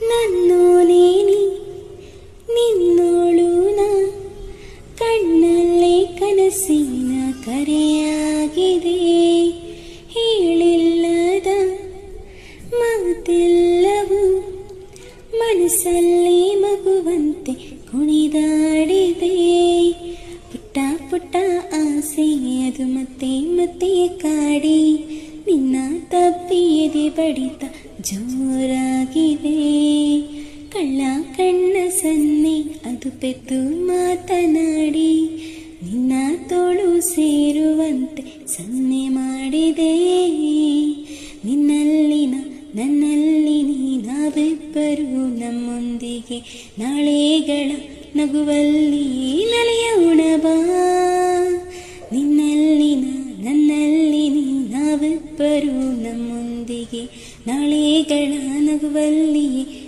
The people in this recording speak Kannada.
ನನ್ನೋನೇನಿ ನಿನ್ನೋಳುನ ಕಣ್ಣಲ್ಲೇ ಕನಸಿನ ಕರೆಯಾಗಿದೆ. ಹೇಳಿಲ್ಲದ ಮಾತೆಲ್ಲವೂ ಮನಸ್ಸಲ್ಲಿ ಮಗುವಂತೆ ಕುಣಿದಾಡಿದೆ. ಪುಟ್ಟ ಪುಟ್ಟ ಆಸೆ ಅದು ಮತ್ತೆ ಮತ್ತೆ ಕಾಡಿ ನಿನ್ನ ತಪ್ಪಿಯದೆ ಬಡಿತ ಜೋರಾಗಿದೆ. ಕಳ್ಳ ಕಣ್ಣ ಸನ್ನೆ ಅದು ಪೆದ್ದು ಮಾತನಾಡಿ ನಿನ್ನ ತೋಳು ಸೇರುವಂತೆ ಸನ್ನೆ ಮಾಡಿದೆ. ನಿನ್ನಲ್ಲಿನ ನನ್ನಲ್ಲಿ ನಾವಿಬ್ಬರು ನಮ್ಮೊಂದಿಗೆ ನಾಳೆಗಳ ನಗುವಲ್ಲಿ ನಲಿಯೋಣ ಬಾ. ನಿನ್ನಲ್ಲಿನ ನನ್ನಲ್ಲಿ ನಾವಿಬ್ಬರು ನಮ್ಮೊಂದಿಗೆ ನಾಳೆಗಳ ನಗುವಲ್ಲಿಯೇ